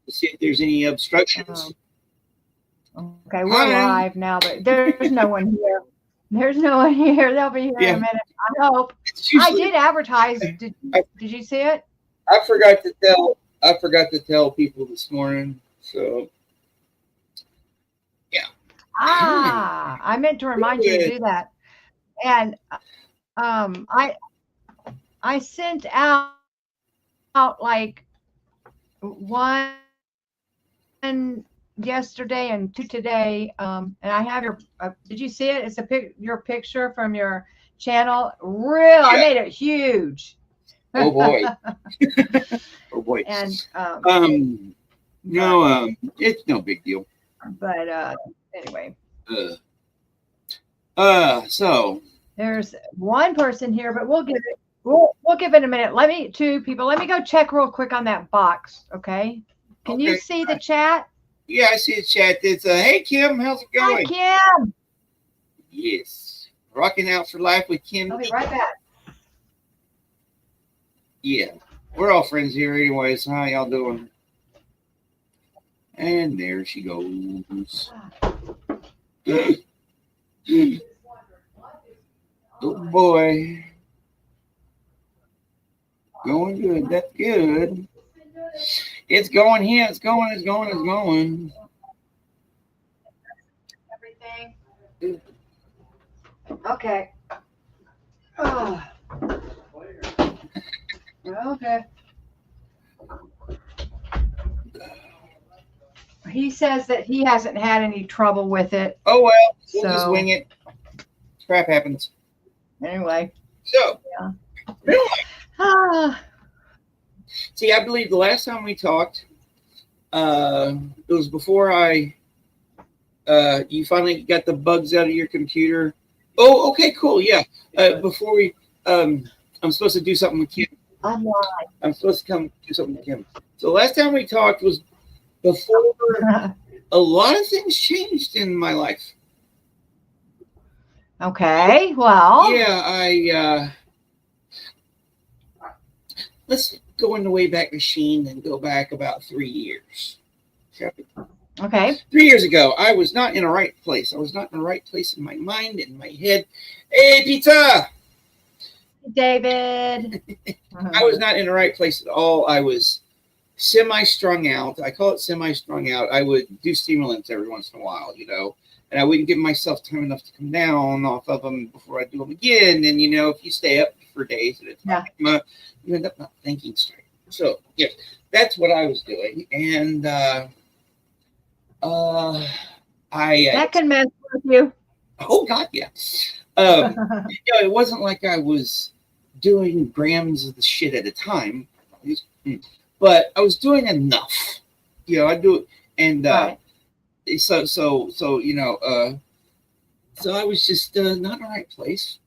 to see if there's any obstructions. Okay, we're live now, but there's no one here. There's no one here. They'll be here in a minute. I hope. I did advertise. Did you see it? I forgot to tell people this morning. So yeah. I meant to remind you to do that. And I sent out like one yesterday and two today. And I have your. Did you see it? It's your picture from your channel. I made it huge. Oh boy. Oh boy. And no, it's no big deal. But anyway. So there's one person here, but we'll give it a minute. Let me go check real quick on that box. Okay. Can you see the chat? Yeah, I see the chat. It's hey Kim, how's it going? Hi Kim. Yes. Rocking out for life with Kim. I'll be right back. Yeah. We're all friends here anyways. How y'all doing? And there she goes. Oh boy. Going good. That's good. It's going here. It's going. Everything. Okay. Oh. Okay. He says that he hasn't had any trouble with it. Oh well, we'll just wing it. Crap happens. Anyway. So. Yeah. See, I believe the last time we talked, it was before you finally got the bugs out of your computer. Oh, okay, cool, yeah. Before we, I'm supposed to do something with Kim. I'm live. I'm supposed to come do something with Kim. So the last time we talked was before a lot of things changed in my life. Okay, well. Yeah, let's go in the Wayback Machine and go back about 3 years. Okay. 3 years ago, I was not in the right place. I was not in the right place in my mind, in my head. Hey, pizza! David. I was not in the right place at all. I was semi-strung out. I call it semi-strung out. I would do stimulants every once in a while, and I wouldn't give myself time enough to come down off of them before I do them again. And, if you stay up for days at a time, you end up not thinking straight. So, yes, that's what I was doing. And that can mess with you. Oh, God, yeah. It wasn't like I was doing grams of the shit at a time, but I was doing enough. I do it. And so I was just not in the right place.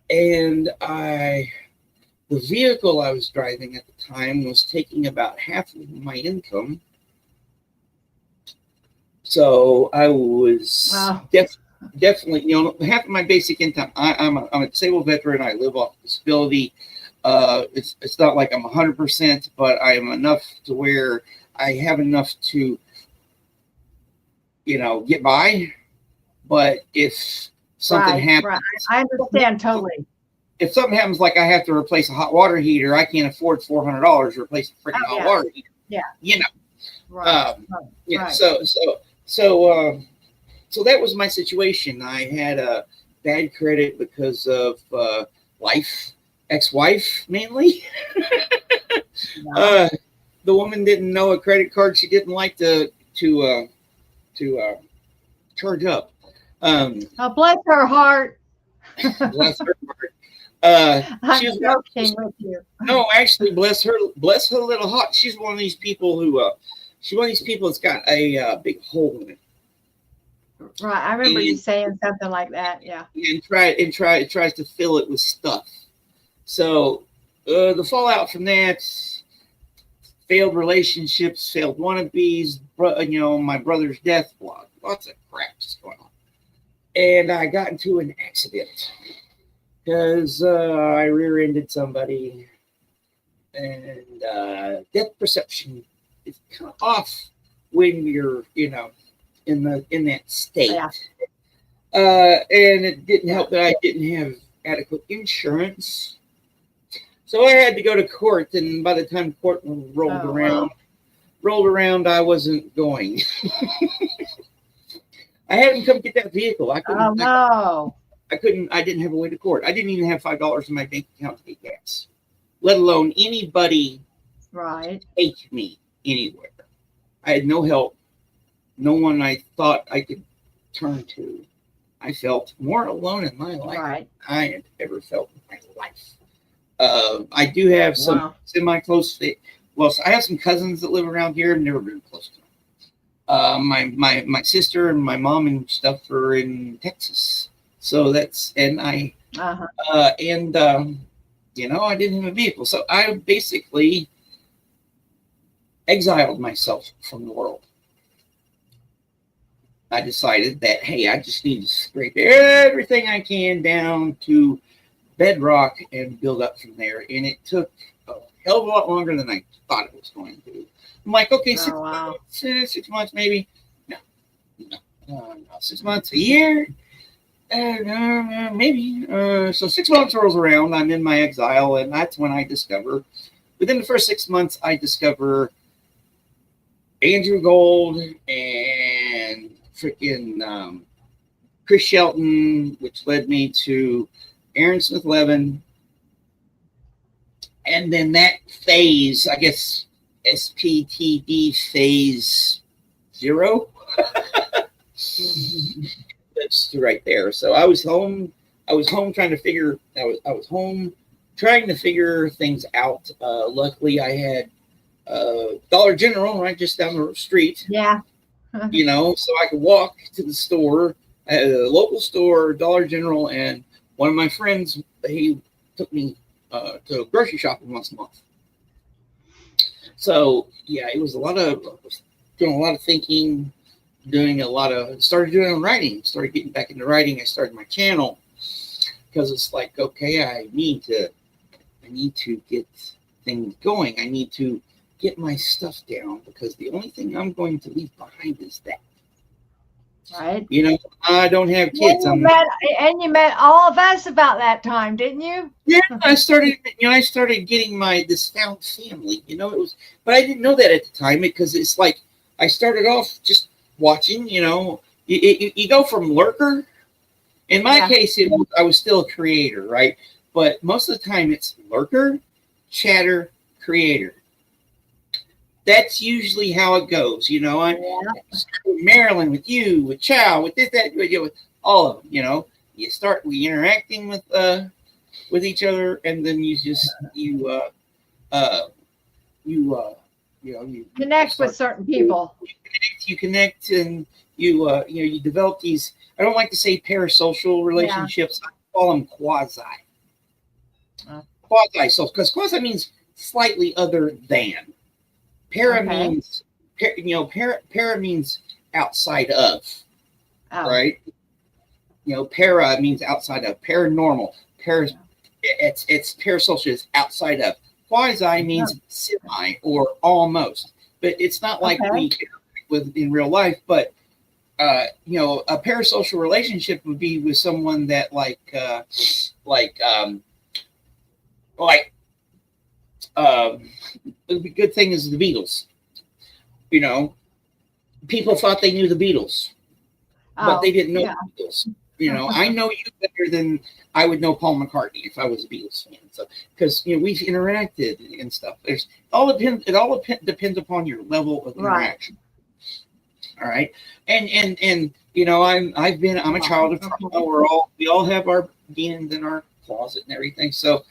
And the vehicle I was driving at the time was taking about half of my income. So I was definitely, half of my basic income. I'm a disabled veteran. I live off disability. It's not like I'm 100%, but I am enough to where I have enough to, get by. But if something happens, I understand totally. If something happens, like I have to replace a hot water heater, I can't afford $400 to replace a freaking hot water heater. Yeah. Right. So that was my situation. I had a bad credit because of ex-wife mainly. The woman didn't know a credit card she didn't like to charge up. Bless her heart. Bless her heart. I'm joking with you. No, actually, bless her little heart. She's one of these people that's got a big hole in it. Right, I remember you saying something like that. Yeah. And tries to fill it with stuff. So the fallout from that: failed relationships, failed wannabes, my brother's death, lots of crap just going on. And I got into an accident because I rear-ended somebody, and depth perception it's kind of off when you're, you know, in that state. Yeah. And it didn't help that I didn't have adequate insurance. So I had to go to court, and by the time court rolled around, I wasn't going. I had him come get that vehicle. I couldn't. Oh no! I couldn't. I didn't have a way to court. I didn't even have $5 in my bank account to get gas, let alone anybody take me anywhere. I had no help, no one I thought I could turn to. I felt more alone in my life than I had ever felt in my life. I do have some semi-close. Well, I have some cousins that live around here. I've never been close to them. My sister and my mom and stuff are in Texas, so that's you know, I didn't have a vehicle, so I basically exiled myself from the world. I decided that, hey, I just need to scrape everything I can down to bedrock and build up from there. And it took a hell of a lot longer than I thought it was going to. I'm like, okay, 6 months maybe. No, 6 months, a year, maybe. So 6 months rolls around. I'm in my exile, and that's when I discover, within the first 6 months, I discover Andrew Gold and freaking Chris Shelton, which led me to Aaron Smith Levin. And then that phase, I guess, SPTD phase 0. That's right there. So I was home trying to figure things out. Luckily I had Dollar General right just down the street. Yeah. You know, so I could walk to the store, a local store, Dollar General, and one of my friends, he took me to grocery shopping once a month. So yeah, it was doing a lot of thinking, started doing writing, started getting back into writing. I started my channel because it's like, okay, I need to get things going. I need to get my stuff down, because the only thing I'm going to leave behind is that. Right. You know, I don't have kids. And you met all of us about that time, didn't you? Yeah, I started getting this found family. You know, but I didn't know that at the time, because it's like I started off just watching. You know, you go from lurker. In my case, I was still a creator, right? But most of the time, it's lurker, chatter, creator. That's usually how it goes, you know. I started with Marilyn, with you, with Chow, with this, that, with all of them. You know, we interacting with each other, and then you connect with certain people. You connect, and you develop these. I don't like to say parasocial relationships. I call them quasi social, because quasi means slightly other than. Para means, para means outside of, right? You know, para means outside of. Paranormal, it's parasocial, is outside of. Quasi means semi or almost, but it's not like we interact with in real life. But a parasocial relationship would be with someone that the good thing is the Beatles. You know, people thought they knew the Beatles, but they didn't know the Beatles. You know, I know you better than I would know Paul McCartney if I was a Beatles fan. So, because we've interacted and stuff. It all depends upon your level of interaction. All right, and I'm a child of trauma. We all have our demons in our closet and everything. So,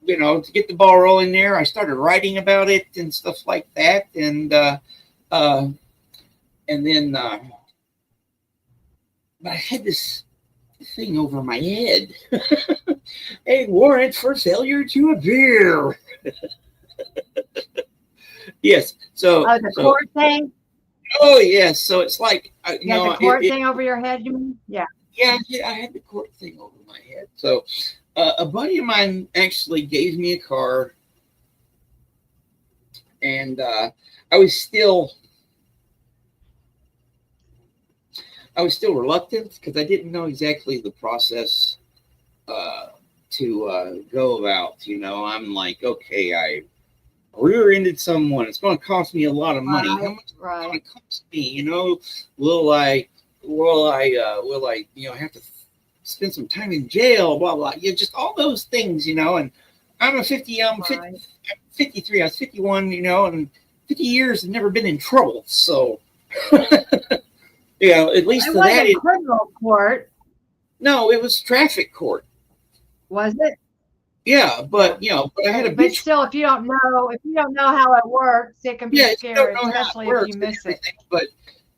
to get the ball rolling there, I started writing about it and stuff like that, and then but I had this thing over my head. A warrant for failure to appear. Yes. So the court thing. Oh yes. So it's like the court thing over your head. You mean? Yeah. Yeah. I had the court thing over my head. So a buddy of mine actually gave me a card and I was still reluctant because I didn't know exactly the process to go about. You know, I'm like, okay, I rear-ended someone. It's going to cost me a lot of money. How much is it going to cost me? You know, will I, you know, have to spend some time in jail? Blah blah. Yeah, just all those things. You know, and I'm 53. I was 51. You know, and 50 years and never been in trouble. So, you know, at least it for wasn't that, criminal court. No, it was traffic court. Was it? Yeah, but you know, but I had a but still, if you don't know how it works, it can be scary, especially if you miss it. But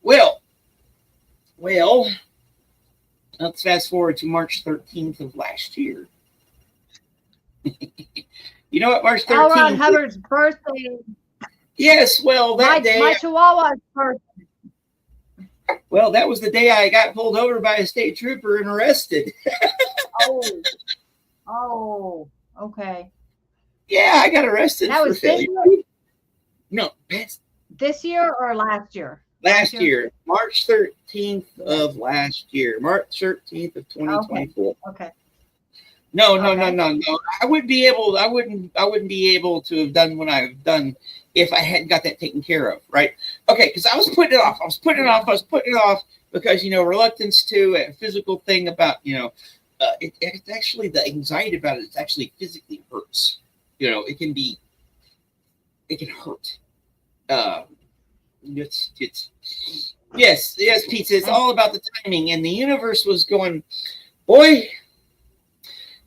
well, let's fast forward to March 13th of last year. You know what, March 13th? L. Ron Hubbard's birthday. Yes, well, that day. My Chihuahua's birthday. Well, that was the day I got pulled over by a state trooper and arrested. Oh, okay. Yeah, I got arrested. That was this year? No, this year or last year? Last year, March 13th of last year, March 13th of 2024. Okay. No. I wouldn't be able to have done what I've done if I hadn't got that taken care of, right? Okay, because I was putting it off because, you know, reluctance to a physical thing about, you know, it's actually the anxiety about it. It's actually physically hurts. You know, it can hurt. Yes, pizza. It's all about the timing, and the universe was going, boy,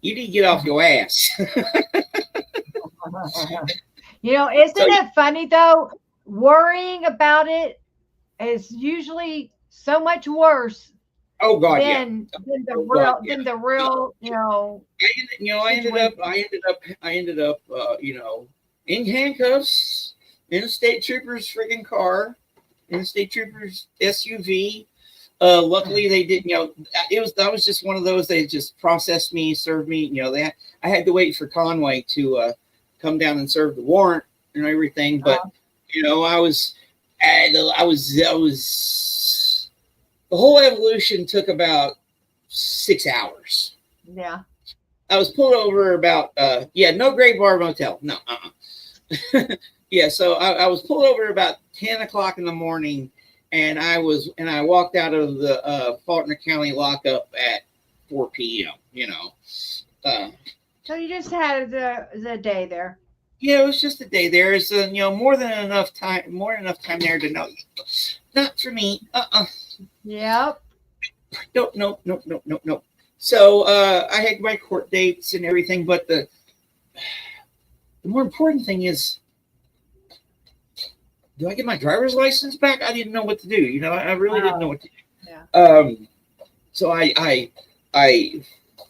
you need to get off your ass. You know, isn't it funny though? Worrying about it is usually so much worse. Oh God, than the real, you know. I ended up, you know, in handcuffs in a state trooper's friggin' car, in a state trooper's SUV. Luckily, they didn't. You know, that was just one of those. They just processed me, served me. You know, I had to wait for Conway to come down and serve the warrant and everything. But you know, the whole evolution took about 6 hours. Yeah. I was pulled over about no Gray Bar Motel. No. Yeah, so I was pulled over about 10 o'clock in the morning, and I walked out of the Faulkner County lockup at 4 p.m. You know. So you just had the day there. Yeah, it was just a day there. It's you know, more than enough time there to know. Not for me. Yep. No. So I had my court dates and everything, but the more important thing is, do I get my driver's license back? I didn't know what to do. You know, I really didn't know what to do. Yeah. So I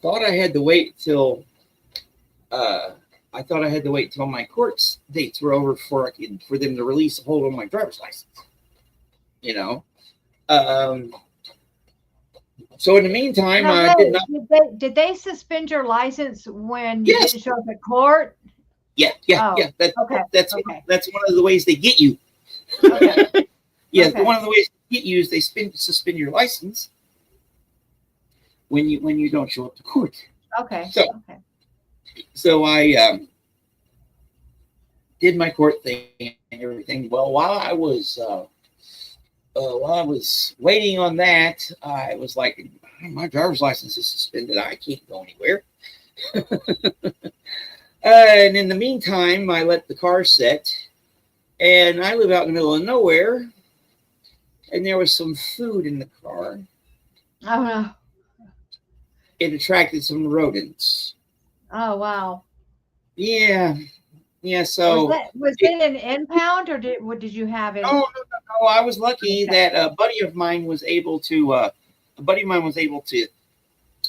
thought I had to wait till my court dates were over for them to release a hold on my driver's license. You know. So in the meantime, did they suspend your license when you didn't show up at court? Yeah. That's one of the ways they get you. Okay. One of the ways they get you is they suspend your license when you don't show up to court. Okay. So I did my court thing and everything. Well, while I was waiting on that, I was like, my driver's license is suspended. I can't go anywhere. And in the meantime, I let the car sit, and I live out in the middle of nowhere, and there was some food in the car. Oh, no. It attracted some rodents. Oh, wow. Yeah. So was it an impound, or did you have it? No. I was lucky that a buddy of mine was able to.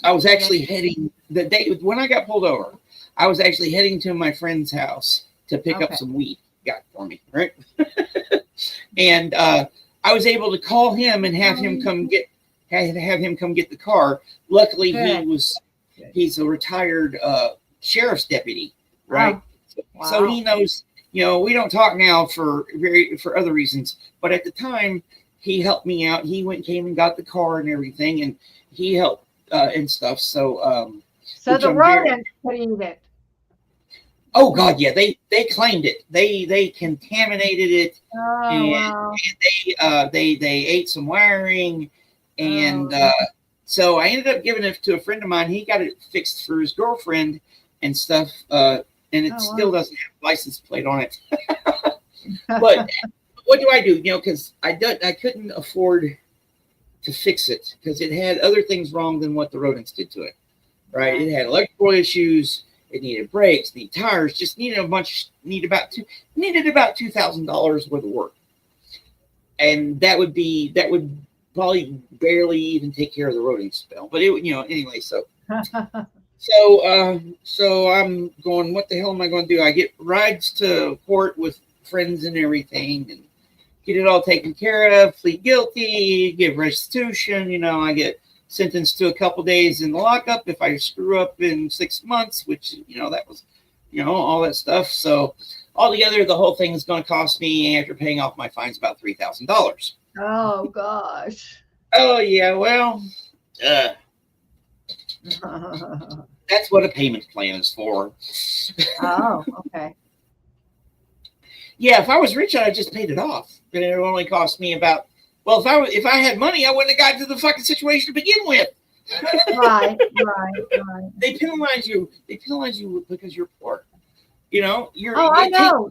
I was actually heading the day when I got pulled over. I was actually heading to my friend's house to pick up some weed he got for me, right? And I was able to call him and have him come get the car. Luckily, he's a retired sheriff's deputy, right? Wow. So he knows we don't talk now for other reasons, but at the time he helped me out. He came and got the car and everything, and he helped and stuff. So the rodents could eat it. Oh God, yeah, they claimed it. They contaminated it, and wow. they ate some wiring, and so I ended up giving it to a friend of mine. He got it fixed for his girlfriend and stuff, and it still doesn't have a license plate on it. But what do I do? Because I couldn't afford to fix it because it had other things wrong than what the rodents did to it. Right? It had electrical issues. It needed brakes, needed tires, just needed about $2,000 worth of work, and that would probably barely even take care of the rodent spell. But it, anyway. So I'm going. What the hell am I going to do? I get rides to court with friends and everything, and get it all taken care of. Plead guilty, give restitution. I get sentenced to a couple days in the lockup if I screw up in 6 months, which, that was, all that stuff. So altogether, the whole thing is going to cost me, after paying off my fines, about $3,000. Oh, gosh. Oh, yeah. Well, that's what a payment plan is for. Oh, okay. Yeah, if I was rich, I'd just paid it off. And it would only cost me about, well, if I had money, I wouldn't have gotten to the fucking situation to begin with. Right. They penalize you because you're poor. I know. I know.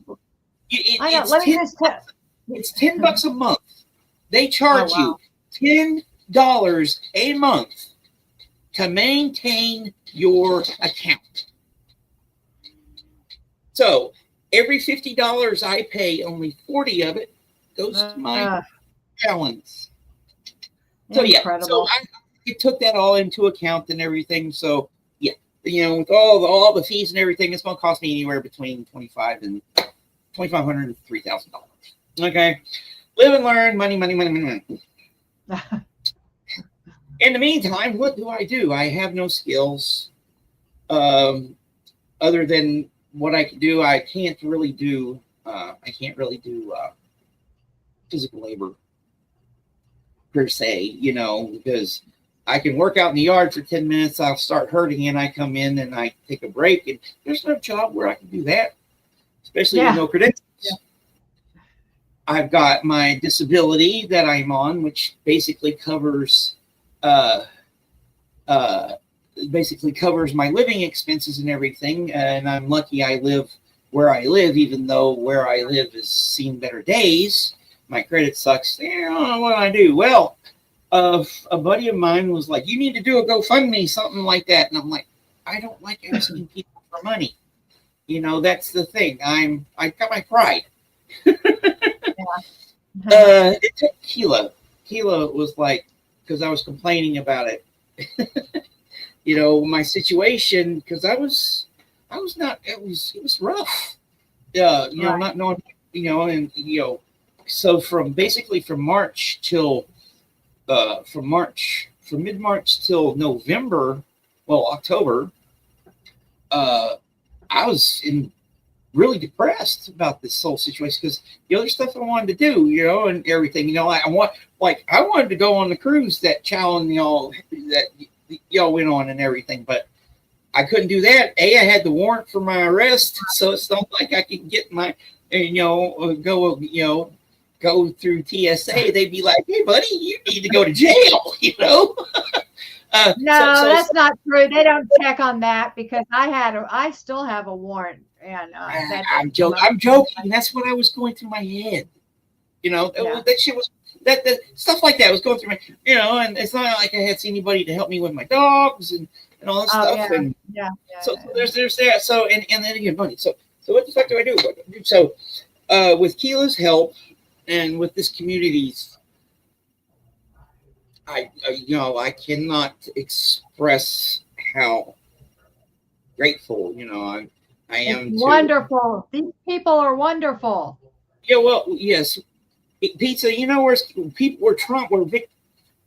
It's $10 a month. They charge you $10 a month to maintain your account. So every $50 I pay, only 40 of it goes to my balance. So incredible. I took that all into account and everything. So yeah, with all the fees and everything, it's going to cost me anywhere between $2,500 and $3,000. Okay, live and learn. Money. In the meantime, what do? I have no skills other than what I can do. I can't really do physical labor per se, because I can work out in the yard for 10 minutes. I'll start hurting and I come in and I take a break, and there's no job where I can do that, especially with no credentials. Yeah. I've got my disability that I'm on, which basically covers my living expenses and everything. And I'm lucky I live where I live, even though where I live has seen better days. My credit sucks. I don't know what I do. Well, a buddy of mine was like, you need to do a GoFundMe, something like that. And I'm like, I don't like asking people for money. That's the thing. I got my pride. It took Keela. Keela was like, because I was complaining about it. My situation, because it was rough. Not knowing, so from March till from mid-March till November, October, I was really depressed about this whole situation because the other stuff I wanted to do, and everything, I wanted to go on the cruise that challenge y'all went on and everything, but I couldn't do that. I had the warrant for my arrest, so it's not like I could get my, go through TSA. They'd be like, "Hey, buddy, you need to go to jail," That's not true. They don't check on that because I still have a warrant, and I'm joking. That's what I was going through my head. That shit was that stuff like that was going through my, and it's not like I had anybody to help me with my dogs and all this stuff. So there's that. So and then again, money. So what the fuck do I do? So with Keela's help and with this community's, I cannot express how grateful I am. It's wonderful. These people are wonderful. Yeah, well, yes, Pizza.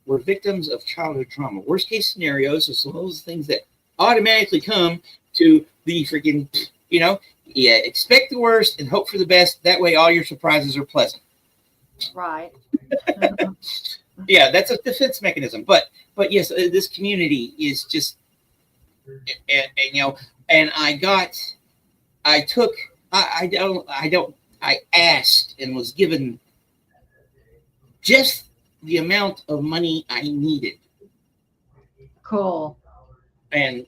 We're victims of childhood trauma. Worst case scenarios are some of those things that automatically come to the freaking Yeah, expect the worst and hope for the best. That way, all your surprises are pleasant. Right. Yeah, that's a defense mechanism. But yes, this community is just, and I asked and was given just the amount of money I needed. Cool. And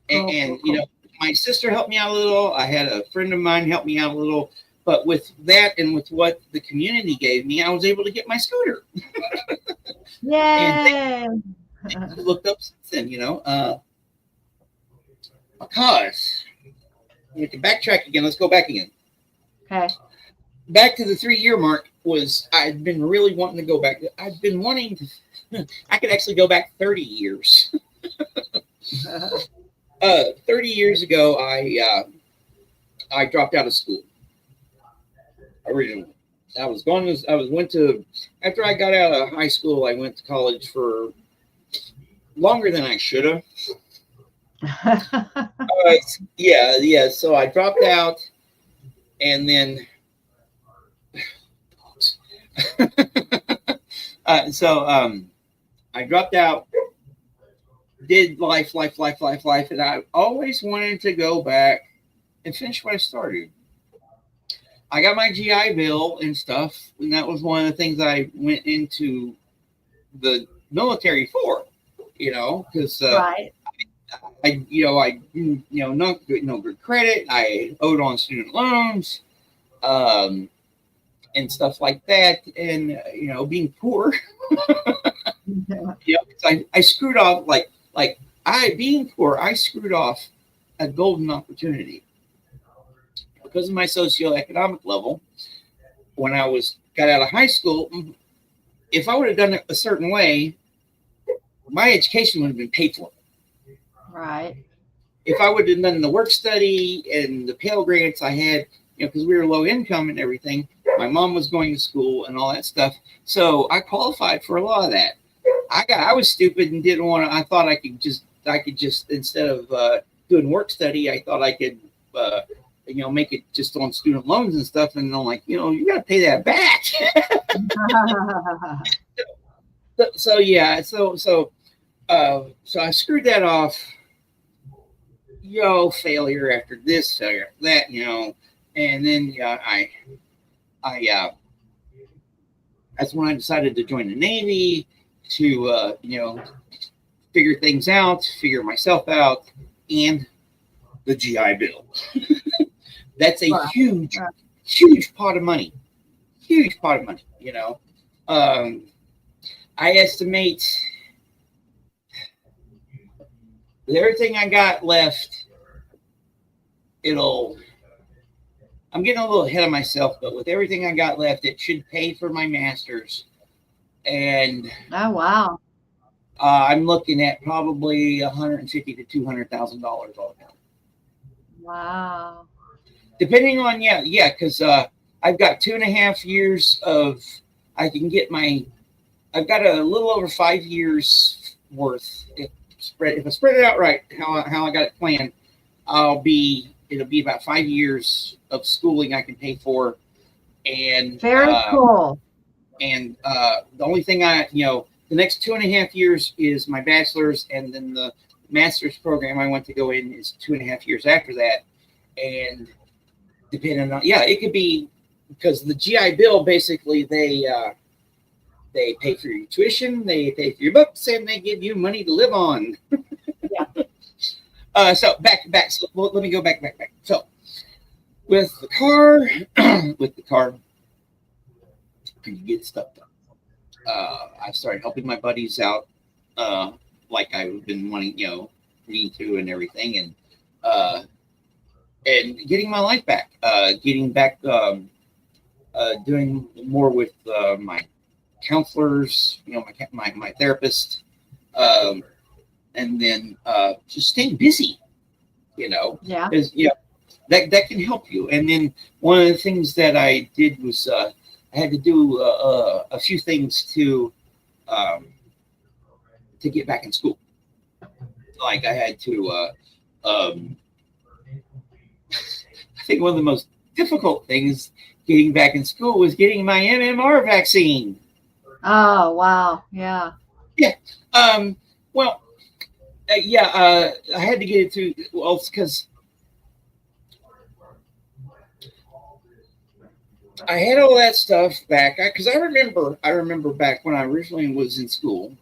my sister helped me out a little. I had a friend of mine help me out a little. But with that and with what the community gave me, I was able to get my scooter. Yay! And looked up since then, because we can backtrack again. Let's go back again. Okay. Back to the 3-year mark I'd been really wanting to go back. I've been wanting to, I could actually go back 30 years. 30 years ago, I dropped out of school. Originally, after I got out of high school, I went to college for longer than I should have. Yeah. So I dropped out, and then I dropped out, did life, and I always wanted to go back and finish what I started. I got my GI Bill and stuff, and that was one of the things I went into the military for, because right. no good credit. I owed on student loans, and stuff like that, and being poor. I screwed off being poor. I screwed off a golden opportunity because of my socioeconomic level. When I got out of high school, if I would have done it a certain way, my education would have been paid for. Right. If I would have done the work study and the Pell Grants I had, because we were low income and everything, my mom was going to school and all that stuff. So I qualified for a lot of that. I was stupid and didn't want to. I thought I could just instead of doing work study, I thought I could make it just on student loans and stuff. And I'm like, you got to pay that back. So I screwed that off. Failure after this, failure after that, and then that's when I decided to join the Navy to figure things out, figure myself out, and the GI Bill. That's a huge pot of money. Huge pot of money. I estimate with everything I got left, I'm getting a little ahead of myself, but with everything I got left, it should pay for my master's. And oh wow, I'm looking at probably $150,000 to $200,000 all down. Wow. Depending on because I've got 2.5 years of I've got a little over 5 years worth. If I spread it out right, how I got it planned, it'll be about 5 years of schooling I can pay for, and very cool. And the only thing the next 2.5 years is my bachelor's, and then the master's program I want to go in is 2.5 years after that. And depending on it could be because the GI Bill basically they pay for your tuition, they pay for your books, and they give you money to live on. Yeah. So back. So let me go back. So with the car, you get stuff done. I started helping my buddies out, like I've been wanting, need to, and everything, and getting my life back. Getting back, doing more with my counselors, my therapist, and then just staying busy, Yeah. Because that can help you. And then one of the things that I did was I had to do a few things to get back in school. Like I had to I think one of the most difficult things getting back in school was getting my MMR vaccine. Oh, wow. Yeah. Yeah. Well, I had to get it through. Well, it's because I had all that stuff back. Because I remember back when I originally was in school,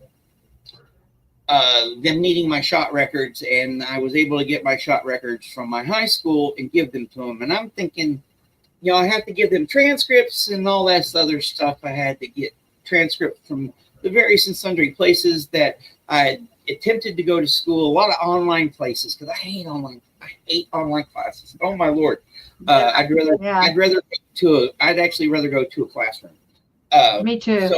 them needing my shot records, and I was able to get my shot records from my high school and give them to them. And I'm thinking, I have to give them transcripts and all that other stuff. I had to get transcripts from the various and sundry places that I attempted to go to school, a lot of online places, because I hate online classes. Oh my Lord. I'd actually rather go to a classroom. Me too.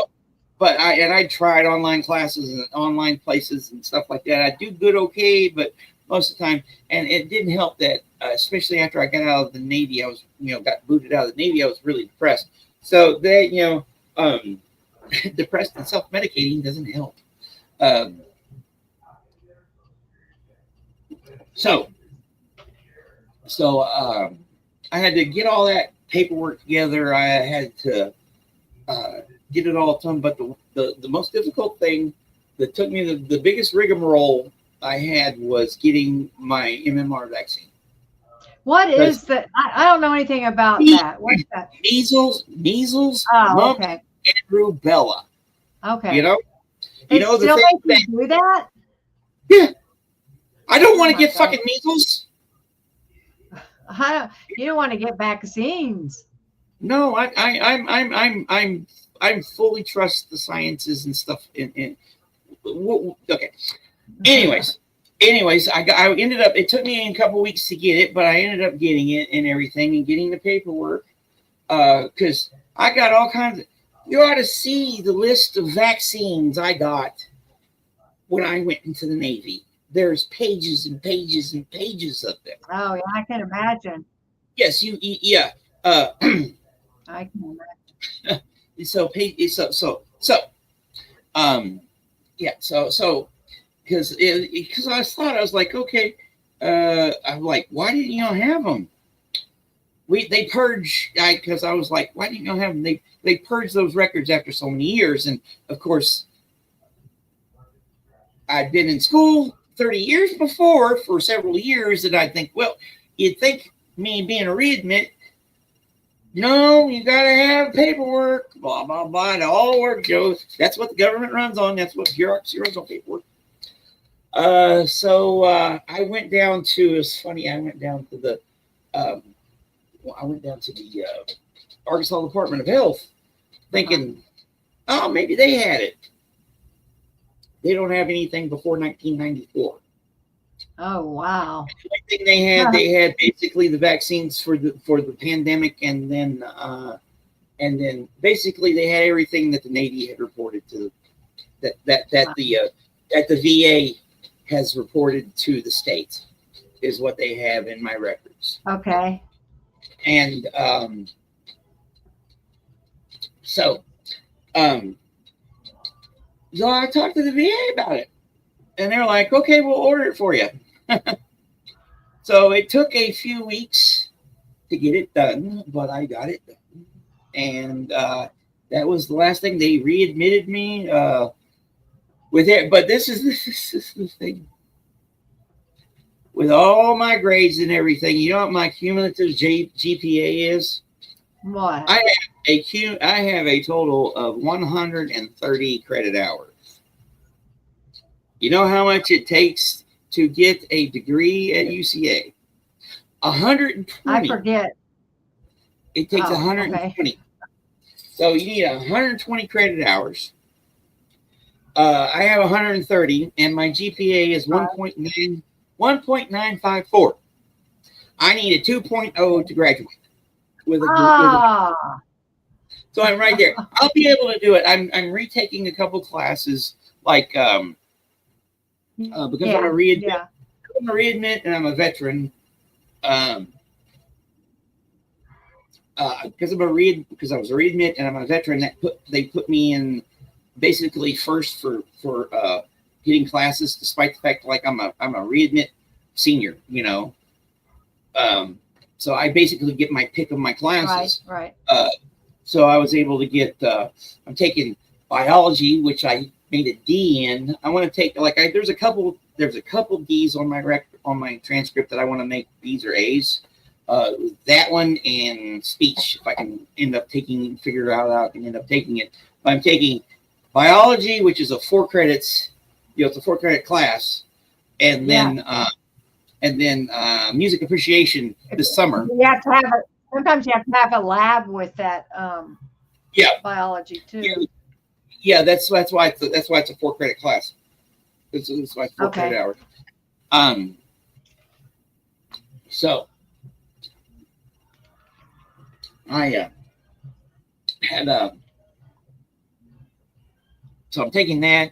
But I tried online classes and online places and stuff like that. I do good, okay, but most of the time, and it didn't help that, especially after I got out of the Navy, I was, got booted out of the Navy. I was really depressed. So that, depressed and self-medicating doesn't help. So I had to get all that paperwork together. I had to get it all done. But the most difficult thing that took me the biggest rigmarole I had was getting my MMR vaccine. What is that? I don't know anything about that. What's that? Measles, mumps, okay. And rubella. Okay. They still make you do that? Yeah. I don't want to get fucking measles. You don't want to get vaccines. No, I'm fully trust the sciences and stuff. Okay. Anyways, I ended up. It took me a couple of weeks to get it, but I ended up getting it and everything and getting the paperwork because I got all kinds of. You ought to see the list of vaccines I got when I went into the Navy. There's pages and pages and pages of them. Oh, yeah, I can imagine. Yes, I can imagine. So because I was like, okay, I'm like, why didn't y'all have them? They purge, because I was like, why didn't y'all have them? They purged those records after so many years, and of course, I'd been in school 30 years before for several years, and I think, well, you'd think me being a readmit, no, you got to have paperwork, blah, blah, blah, and all work, Joe. That's what the government runs on. That's what bureaucracy runs on, paperwork. So I went down to, it's funny, I went down to the Arkansas Department of Health thinking, oh, maybe they had it. They don't have anything before 1994. Oh, wow. The only thing they had basically the vaccines for the pandemic, and then basically they had everything that the Navy had reported to that the VA has reported to the states is what they have in my records. Okay. And so I talked to the VA about it, and they're like, okay, we'll order it for you. So it took a few weeks to get it done, but I got it done. And that was the last thing. They readmitted me with it. But this is the thing. With all my grades and everything, you know what my cumulative GPA is? What? I have a total of 130 credit hours. You know how much it takes to get a degree at UCA? 120. I forget. It takes 120. Okay. So you need 120 credit hours. I have 130, and my GPA is 1.954. I need a 2.0 to graduate. So I'm right there. I'll be able to do it. I'm retaking a couple classes, like because I'm a readmit, and I'm a veteran. Because I was a readmit and I'm a veteran, they put me in basically first for getting classes, despite the fact like I'm a readmit senior, so I basically get my pick of my classes. Right. So I was able to get. I'm taking biology, which I made a D in. I want to take there's a couple D's on my transcript that I want to make B's or A's. That one and speech, if I can figure it out and end up taking it. I'm taking biology, which is a 4 credits, it's a 4-credit class, and then music appreciation this summer. You have to have sometimes you have to have a lab with that biology too. Yeah, that's why it's a 4-credit class. That's why it's 4 credit hours. So I had so I'm taking that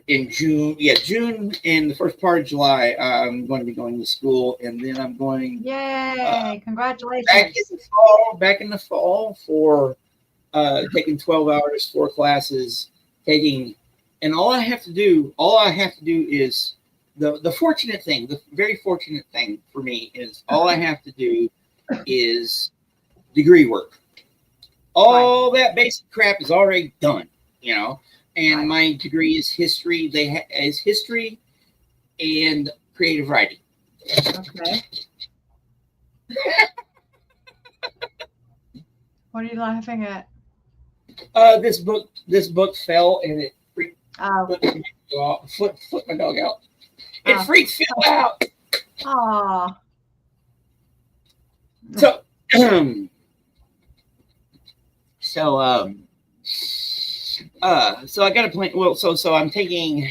in June. Yeah, June and the first part of July. I'm going to be going to school, and then I'm going. Yay! Congratulations! Back in the fall for taking 12 hours, 4 classes, and all I have to do is the fortunate thing, the very fortunate thing for me is all I have to do is degree work. All that basic crap is already done, and my degree is history. Is history and creative writing. Okay. What are you laughing at? This book fell and it freaked flipped my dog out. It freaked Phil out. Aw. So I got a plan. Well, so I'm taking.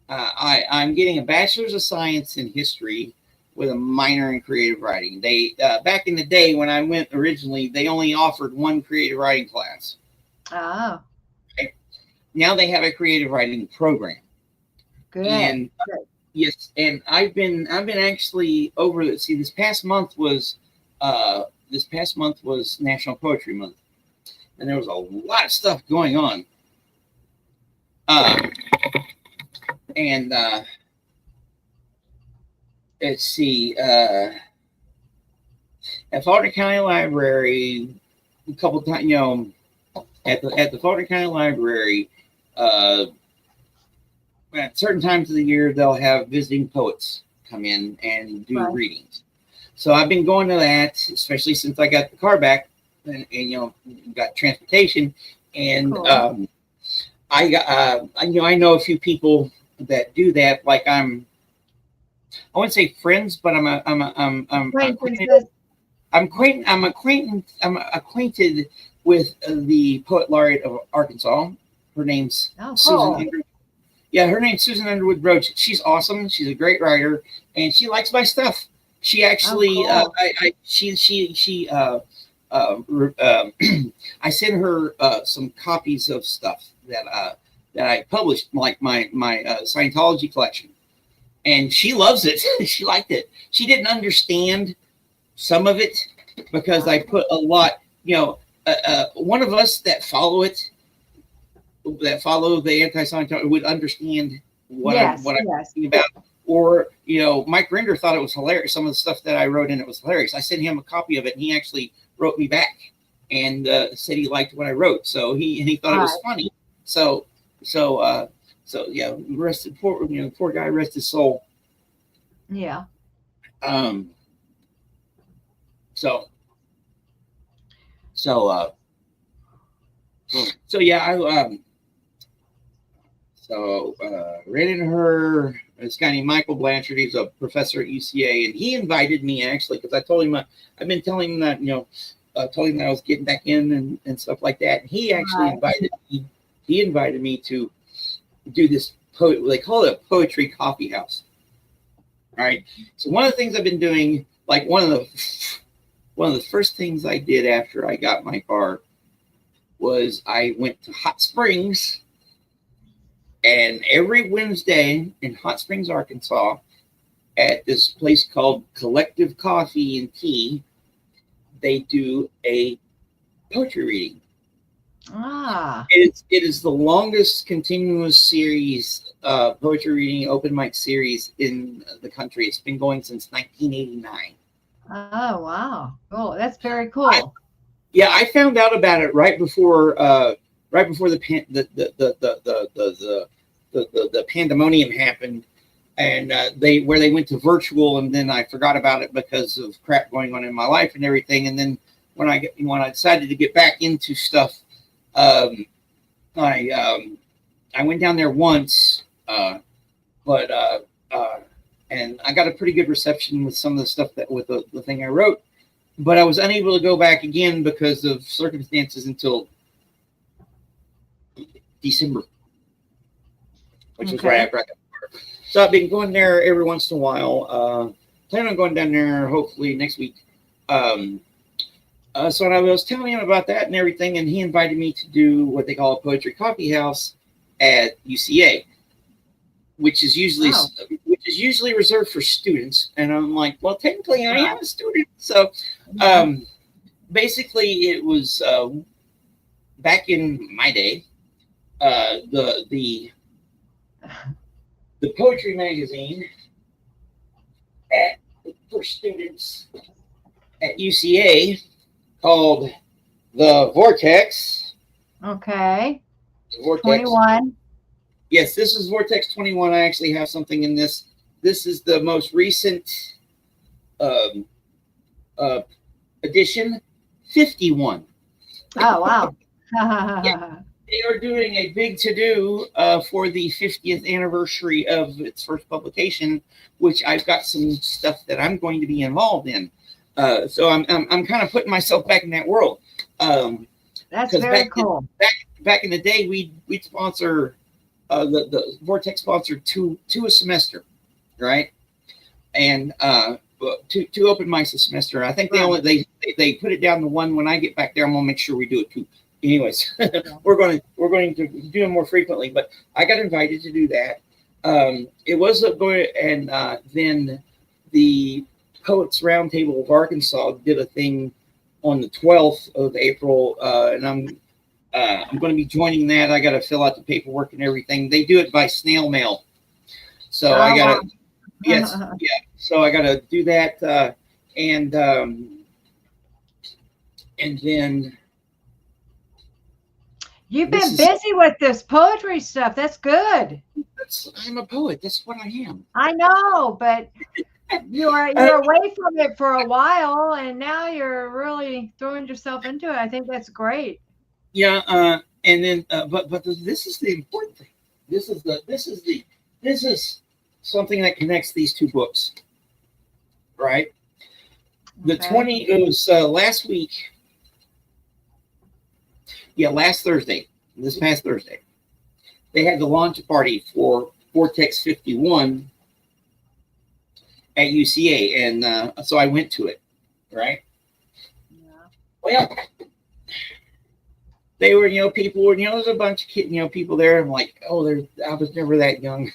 I'm getting a bachelor's of science in history with a minor in creative writing. They back in the day when I went originally, they only offered 1 creative writing class. Oh. Okay. Now they have a creative writing program. Good. And yes, and I've been actually over. This past month was National Poetry Month, and there was a lot of stuff going on. And let's see, at Fulton County Library, a couple times, at the Fulton County Library, at certain times of the year, they'll have visiting poets come in and do readings. So I've been going to that, especially since I got the car back and got transportation. And cool. I know a few people that do that. Like I wouldn't say friends, but I'm acquainted with the poet laureate of Arkansas. Her name's Susan Underwood. Yeah, her name's Susan Underwood Roach. She's awesome. She's a great writer, and she likes my stuff. She actually, I sent her some copies of stuff that I published, like my Scientology collection, and she loves it. She liked it. She didn't understand some of it because I put a lot. One of us that follow the anti-Scientology would understand what I'm talking about. Or, Mike Rinder thought it was hilarious. Some of the stuff that I wrote in it was hilarious. I sent him a copy of it, and he actually wrote me back and said he liked what I wrote. So he thought it was funny. So yeah, poor guy, rest his soul. Yeah. So yeah, ran into her. This guy named Michael Blanchard. He's a professor at UCA, and he invited me actually because I told him I've been telling him that told him that I was getting back in and stuff like that. And he actually invited me. He invited me to do this they call it a poetry coffee house. All right. So one of the things I've been doing, like one of the first things I did after I got my car was I went to Hot Springs. And every Wednesday in Hot Springs, Arkansas, at this place called Collective Coffee and Tea, they do a poetry reading. Ah. It is the longest continuous series, poetry reading open mic series in the country. It's been going since 1989. Oh, wow. Cool. That's very cool. I found out about it right before the pandemonium happened, and they went to virtual, and then I forgot about it because of crap going on in my life and everything. And then when I decided to get back into stuff, I went down there once, but and I got a pretty good reception with some of the stuff with the thing I wrote, but I was unable to go back again because of circumstances until December, which was right after I got there. So I've been going there every once in a while. Plan on going down there hopefully next week. So I was telling him about that and everything, and he invited me to do what they call a poetry coffee house at UCA, which is usually reserved for students. And I'm like, well, technically I am a student. So basically it was back in my day, the poetry magazine for students at UCA called The Vortex. Okay. Vortex 21. Yes, this is Vortex 21. I actually have something in this. This is the most recent edition, 51. Oh, wow. Yeah, they are doing a big to-do for the 50th anniversary of its first publication, which I've got some stuff that I'm going to be involved in. So I'm kind of putting myself back in that world. That's very cool. Back in the day, we'd sponsor the Vortex sponsored two a semester, right? And two open mics a semester. I think they put it down to one. When I get back there, I'm gonna make sure we do it too. Anyways, we're going to do it more frequently. But I got invited to do that. It was going, and then the Poets Roundtable of Arkansas did a thing on the 12th of April, and I'm going to be joining that. I got to fill out the paperwork and everything. They do it by snail mail, so I got to So I got to do that, and then you've been busy with this poetry stuff. That's good. I'm a poet. That's what I am. I know, but you're away from it for a while, and now you're really throwing yourself into it. I think that's great. Yeah, and then but this is the important thing. This is something that connects these two books, right? The 20 it was last week. Yeah, last Thursday, this past Thursday, they had the launch party for Vortex 51 at UCA, and so I went to it, right? Yeah. Well, they were, people were, there's a bunch of kids, people there. I'm like, oh, I was never that young.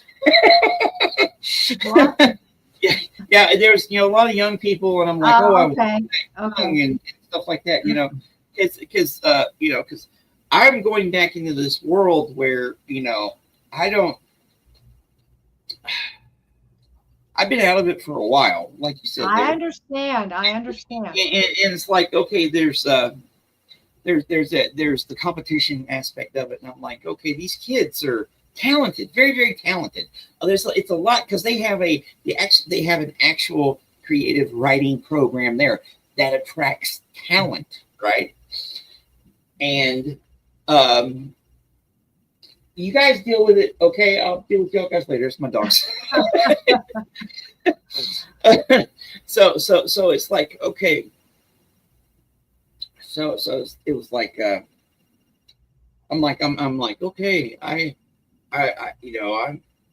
yeah, there's, a lot of young people, and I'm like, I was young and stuff like that, It's because, because I'm going back into this world where, I've been out of it for a while, like you said. I understand. And it's like, okay, there's the competition aspect of it, and I'm like, okay, these kids are talented, very, very talented. It's a lot because they have an actual creative writing program there that attracts talent, right? And you guys deal with it, okay? I'll deal with you guys later. It's my dogs. So it's like, okay. So it was like I'm like, okay, I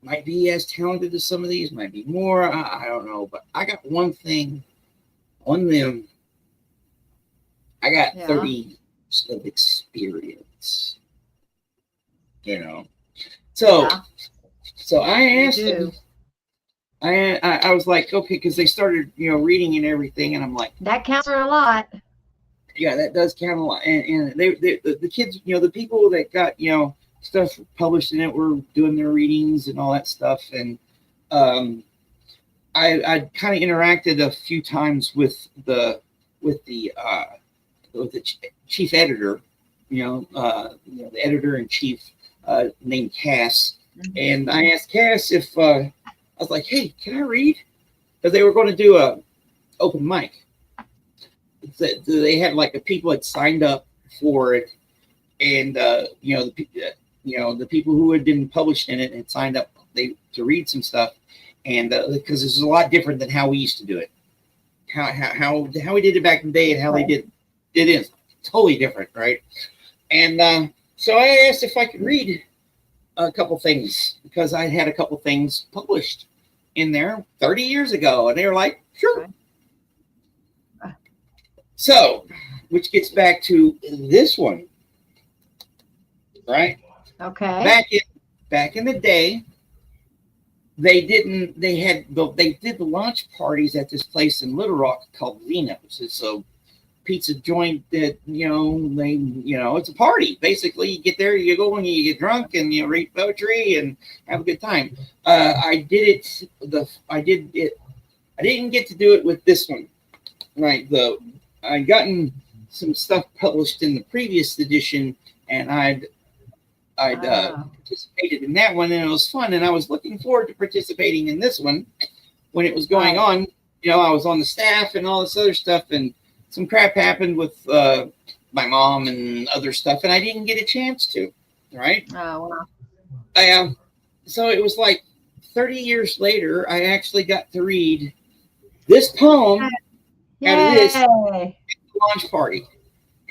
might be as talented as some of these, might be more. I don't know, but I got one thing on them. I got 30 years of experience. So I asked them. I was like, okay, because they started, reading and everything, and I'm like, that counts for a lot. Yeah, that does count a lot. And the kids, the people that got, stuff published in it were doing their readings and all that stuff. And I kind of interacted a few times with the chief editor, the editor in chief named Cass. Mm-hmm. And I asked Cass if I was like, hey, can I read? Because they were going to do a open mic. They had like people had signed up for it, and the people who had been published in it had signed up to read some stuff, and because this is a lot different than how we used to do it, how we did it back in the day, and how they did it is totally different, right? And so I asked if I could read a couple things, because I had a couple things published in there 30 years ago, and they were like, sure. So, which gets back to this one, right? Okay. Back in the day, they did the launch parties at this place in Little Rock called Vino's. It's a pizza joint that it's a party. Basically, you get there, you go and you get drunk and you read poetry and have a good time. I didn't get to do it with this one, right? I'd gotten some stuff published in the previous edition, and I'd participated in that one, and it was fun. And I was looking forward to participating in this one when it was going on. I was on the staff and all this other stuff, and some crap happened with my mom and other stuff, and I didn't get a chance to. Right? Oh wow. So it was like 30 years later, I actually got to read this poem. Yay. Out of this launch party.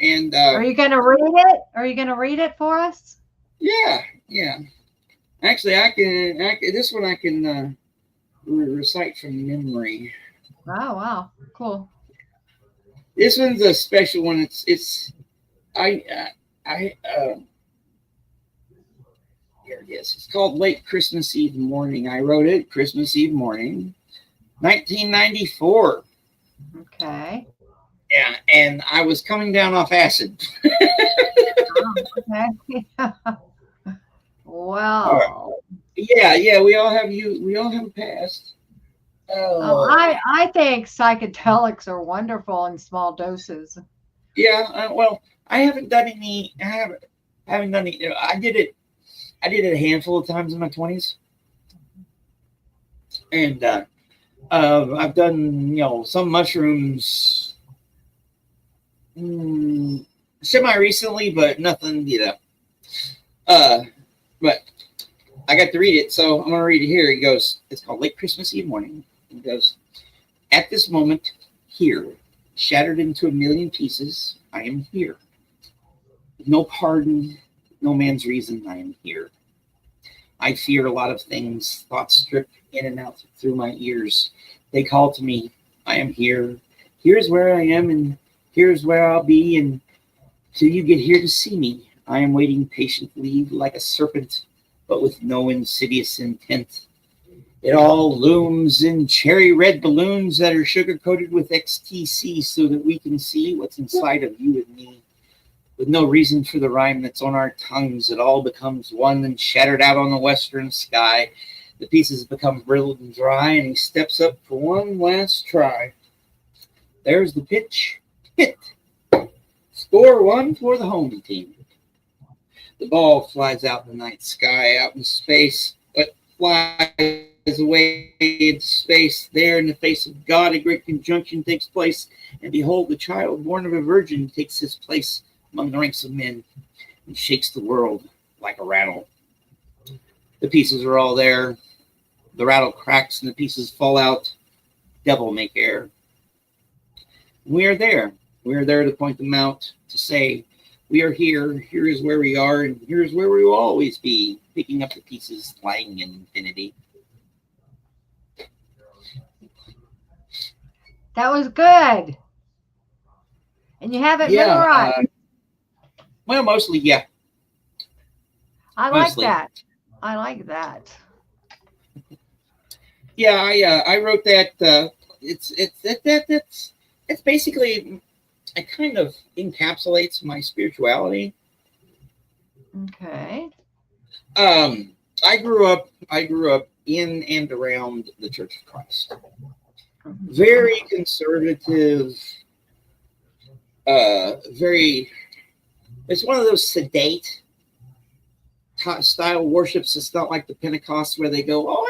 And are you going to read it? Are you going to read it for us? Yeah. Actually, I can this one I can recite from memory. Oh wow, cool. This one's a special one. Here it is. It's called Late Christmas Eve Morning. I wrote it Christmas Eve morning, 1994. Okay. Yeah, and I was coming down off acid. Okay. Well. Yeah. We all have passed. I think psychedelics are wonderful in small doses. Yeah. Well, I haven't done any. I haven't done any. I did it a handful of times in my 20s, and I've done some mushrooms semi recently, but nothing, but I got to read it, so I'm gonna read it here. It goes, it's called Late Christmas Eve Morning. It goes, at this moment, here, shattered into a million pieces, I am here. No pardon, no man's reason, I am here. I feared a lot of things, thoughts stripped in and out through my ears. They call to me, I am here. Here's where I am, and here's where I'll be, and till you get here to see me, I am waiting patiently like a serpent, but with no insidious intent. It all looms in cherry red balloons that are sugar-coated with XTC so that we can see what's inside of you and me. With no reason for the rhyme that's on our tongues, it all becomes one and shattered out on the western sky. The pieces become brittle and dry, and he steps up for one last try. There's the pitch. Hit. Score one for the home team. The ball flies out in the night sky, out in space, but flies away into space. There, in the face of God, a great conjunction takes place, and behold, the child born of a virgin takes his place among the ranks of men and shakes the world like a rattle. The pieces are all there. The rattle cracks and the pieces fall out. Devil may care. We are there. We are there to point them out, to say, we are here. Here is where we are, and here is where we will always be, picking up the pieces lying in infinity. That was good. And you have it memorized. Well, mostly, yeah. I like that. I like that. Yeah, I wrote that. It's basically it kind of encapsulates my spirituality. Okay. I grew up in and around the Church of Christ. Very conservative, very, it's one of those sedate style worships. It's not like the Pentecost where they go, oh,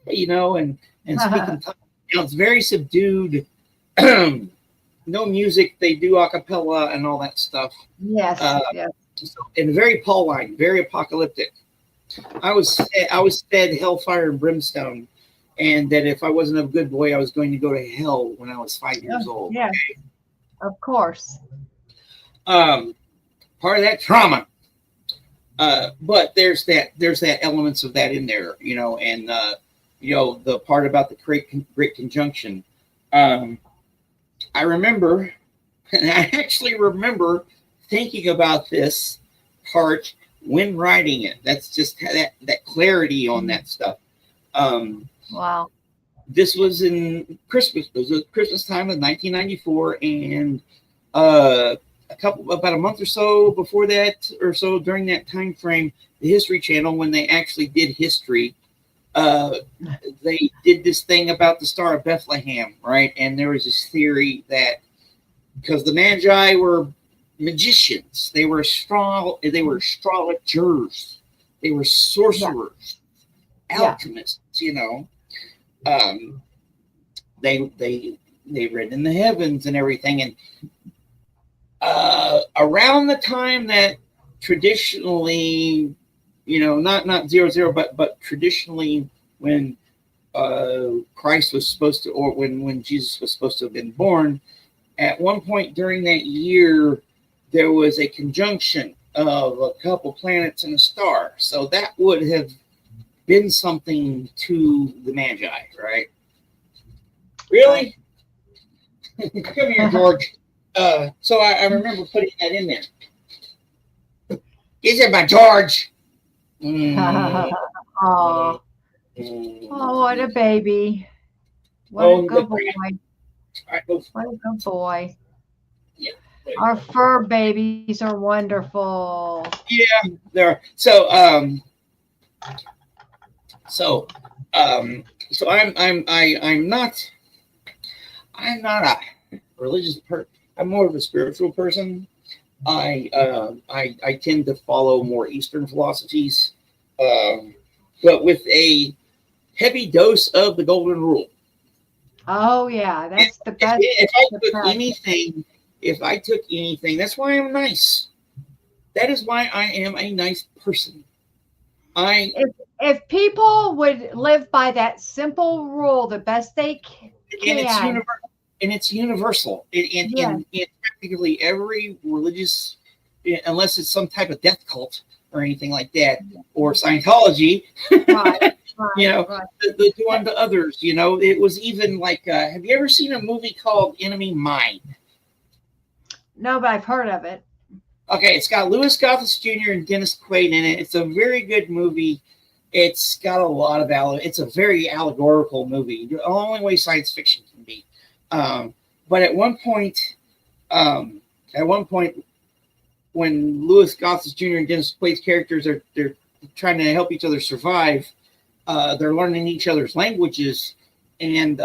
you know, and speak in tongues. You know, it's very subdued. No music. They do a cappella and all that stuff. Yes. Yes. And very Pauline, very apocalyptic. I was fed hellfire and brimstone, and that if I wasn't a good boy, I was going to go to hell when I was 5 years old. Yeah, okay? Of course. Part of that trauma. But there's that elements of that in there, you know, and you know, the part about the great conjunction. I remember, and I actually remember thinking about this part when writing it. That's just that clarity on that stuff. Wow. This was in Christmas. It was Christmas time of 1994, and about a month or so before that, or so during that time frame, the History Channel, when they actually did history, they did this thing about the Star of Bethlehem, right? And there was this theory that because the Magi were magicians, they were astrologers, they were sorcerers, alchemists, you know. They read in the heavens and everything, and around the time that traditionally, you know, not 00, but traditionally when Christ was supposed to, or when Jesus was supposed to have been born, at one point during that year, there was a conjunction of a couple planets and a star. So that would have been something to the Magi, right? Really? Come here, George. So I remember putting that in there. Is it my George? Oh, what a baby. What a good boy. What a good boy. Yeah. Our fur babies are wonderful. Yeah, they're so I'm not a religious person. I'm more of a spiritual person. I tend to follow more Eastern philosophies, but with a heavy dose of the golden rule. Oh yeah, that's the best. If I took anything, that's why I'm nice. That is why I am a nice person. If people would live by that simple rule the best they can, it's universal. In practically every religious, unless it's some type of death cult or anything like that, or Scientology, right, you know, the do unto others. You know, it was even like, have you ever seen a movie called Enemy Mine? No, but I've heard of it. Okay, it's got Louis Gothas Jr. and Dennis Quaid in it. It's a very good movie. It's got a lot of it's a very allegorical movie. The only way science fiction can be. But at one point, when Louis Gothas Jr. and Dennis Quaid's characters they're trying to help each other survive, they're learning each other's languages, and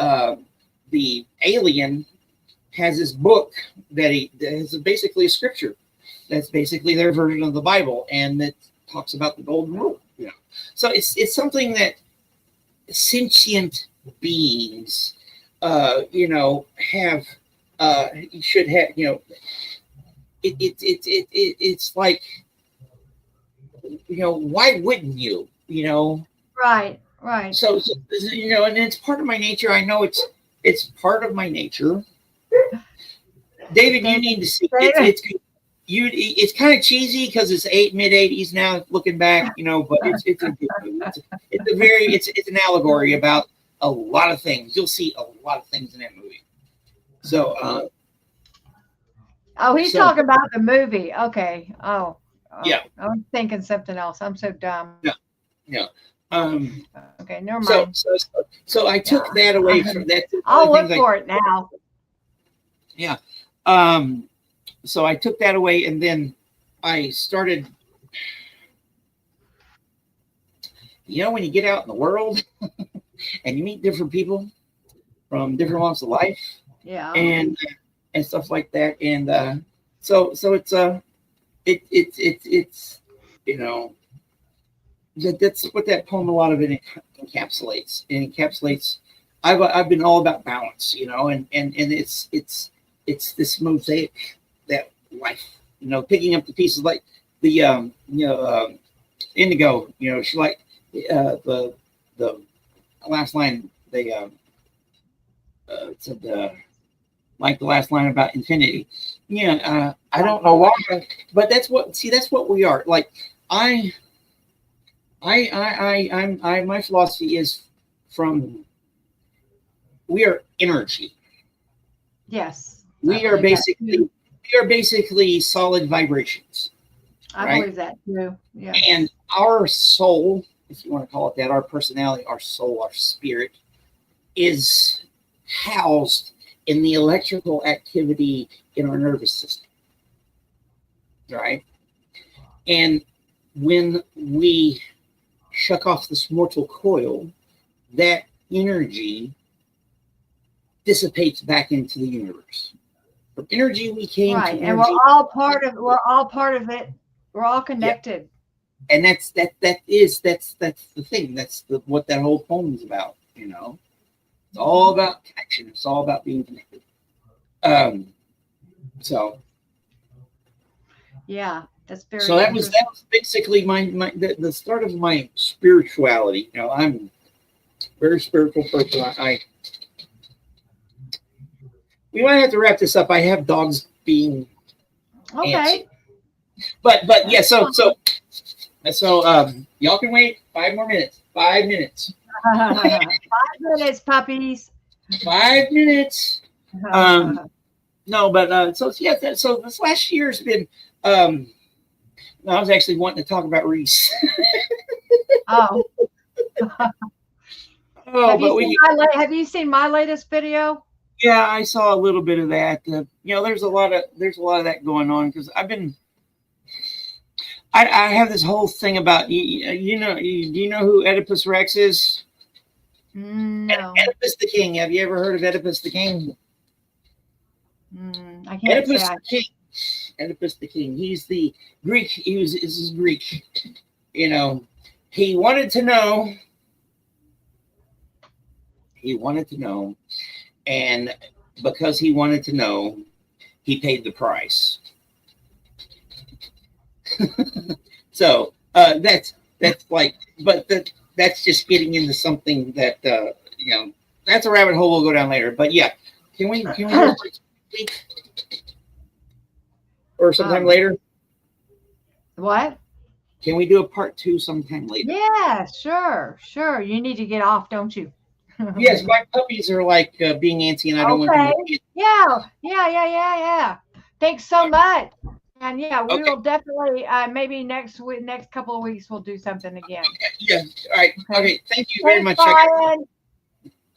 the alien has this book that is basically a scripture. That's basically their version of the Bible, and that talks about the golden rule. You know, so it's something that sentient beings, you know, should have. You know, it's like, you know, why wouldn't you? You know, right. So you know, and it's part of my nature. I know it's part of my nature. David, you need to see it. It's kind of cheesy because it's mid 80s now, looking back, you know, but it's a good movie. It's an allegory about a lot of things. You'll see a lot of things in that movie. So he's talking about the movie. Okay. Yeah. I was thinking something else. I'm so dumb. No. Okay, never mind. So I took that away from that. I'll look for it now. Yeah. so I took that away, and then I started. When you get out in the world and you meet different people from different walks of life, Yeah. And stuff like that, and so it's that's what that poem, a lot of it encapsulates. It encapsulates. I've been all about balance, and it's this mosaic that life, picking up the pieces, like the Indigo, she like the last line, they said like the last line about infinity. I don't know why, but that's what we are. Like my philosophy is from we are energy. Yes. We are basically solid vibrations. I believe that too. Yeah. And our soul, if you want to call it that, our personality, our soul, our spirit, is housed in the electrical activity in our nervous system. Right? And when we shuck off this mortal coil, that energy dissipates back into the universe. From energy we came right, to and energy. we're all part of it. We're all connected. Yeah. And that's the thing. That's what that whole poem is about. It's all about connection. It's all about being connected. So yeah, that's very. So that was basically the start of my spirituality. I'm a very spiritual person. We might have to wrap this up. I have dogs being okay. Antsy. But yeah, so y'all can wait 5 more minutes. 5 minutes. 5 minutes, puppies. 5 minutes. No, but so yeah, so this last year has been. I was actually wanting to talk about Reese. Oh. Have you seen my latest video? Yeah, I saw a little bit of that. There's a lot of that going on because I have this whole thing about do you know who Oedipus Rex is? No. Oedipus the King. Have you ever heard of Oedipus the King? I can't Oedipus say. The King. Oedipus the King. He's the Greek. This is Greek. He wanted to know. And because he wanted to know, he paid the price. So that's like, but that's just getting into something that that's a rabbit hole we'll go down later. But yeah, can we or sometime later? What? Can we do a part 2 sometime later? Yeah, sure. You need to get off, don't you? Yes, my puppies are like being antsy, and I don't want them to be. Yeah. Thanks so much. And yeah, we will definitely maybe next couple of weeks we'll do something again. Okay. Yeah. All right. Okay. Thank you very much. Brian.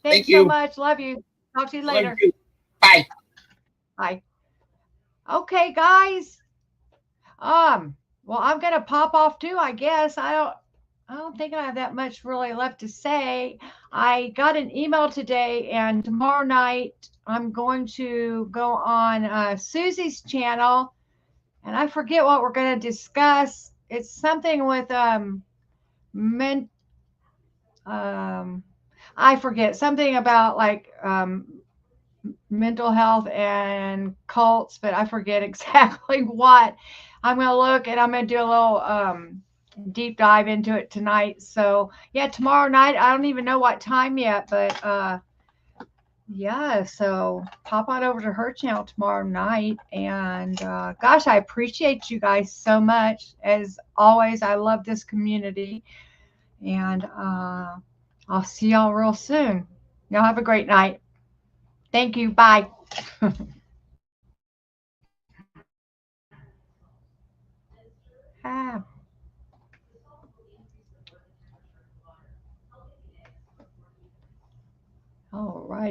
Thanks so much. Love you. Talk to you later. Bye. Bye. Okay, guys. Well, I'm gonna pop off too, I guess. I don't think I have that much really left to say. I got an email today, and tomorrow night I'm going to go on Susie's channel, and I forget what we're going to discuss. It's something with I forget, something about like mental health and cults, but I forget exactly what. I'm going to look, and I'm going to do a little deep dive into it tonight. So yeah, tomorrow night, I don't even know what time yet, but yeah, so pop on over to her channel tomorrow night. And gosh, I appreciate you guys so much. As always, I love this community, and I'll see y'all real soon. Y'all have a great night. Thank you. Bye. Ah. All right.